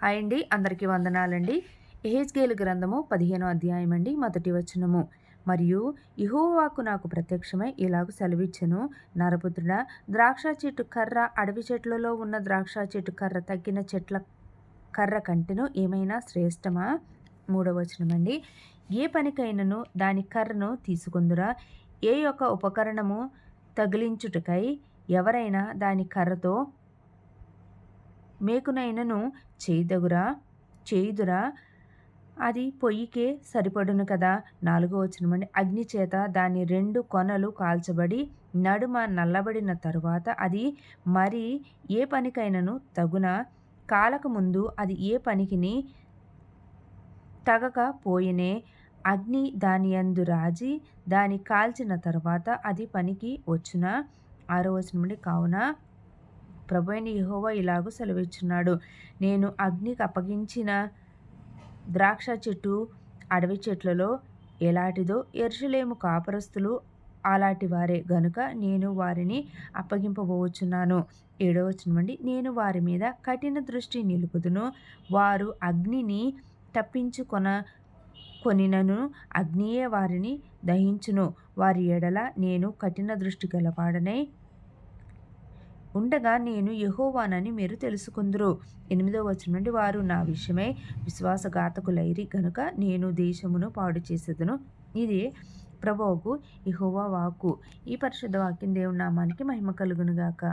Hi అండి, అందరికీ వందనాలండి. యెహెజ్కేలు గ్రంథము 15వ అధ్యాయం అండి, మొదటి వచనము. మరియు యెహోవాకు నాకు ప్రత్యక్షమై ఇలాగు సెలవిచ్చెను, నరపుత్రుడా, ద్రాక్ష చెట్టు కర్ర అడవి చెట్లలో ఉన్న ద్రాక్ష చెట్టు కర్ర తగ్గిన చెట్ల కర్ర కంటెను ఏమైనా శ్రేష్టమా? 3వ వచనమండి. ఏ పనికైనను దాని కర్రను తీసుకొందురా? ఏ యొక్క ఉపకరణము తగిలించుటకై ఎవరైనా దాని కర్రతో మేకునైనను చేయుదురా? అది పొయ్యికే సరిపడును కదా. 4వ వచనమండి. అగ్ని చేత దాని 2 కొనలు కాల్చబడి నడుమ నల్లబడిన తరువాత అది మరి ఏ పనికైనను తగునా? కాలక ముందు అది ఏ పనికిని తగక పోయినే. అగ్ని దానియందు రాజి దాని కాల్చిన తరువాత అది పనికి వచ్చునా? 6వ వచనమండి. కావున ప్రభువైన యెహోవా ఇలాగు సెలవిచ్చున్నాడు, నేను అగ్నికి అప్పగించిన ద్రాక్ష చెట్టు అడవి చెట్లలో ఎలాంటిదో యెరూషలేము కాపురస్తులు అలాంటి వారే గనుక నేను వారిని అప్పగింపబోచున్నాను. 7వ వచనమండి. నేను వారి మీద కఠిన దృష్టి నిలుపుదును, వారు అగ్నిని కొనినను అగ్నియే వారిని దహించును. వారి ఎడల నేను కఠిన దృష్టి గలవాడనై ఉండగా నేను యెహోవానని మీరు తెలుసుకుందురు. 8వ వచనం నుండి, వారు నా విషయమై విశ్వాసఘాతకులైరి గనుక నేను దేశమును పాడు చేసేదను. ఇది ప్రభువుకు యెహోవా వాక్కు. ఈ పరిశుద్ధ వాక్యం దేవుని నామానికి మహిమ కలుగునుగాక.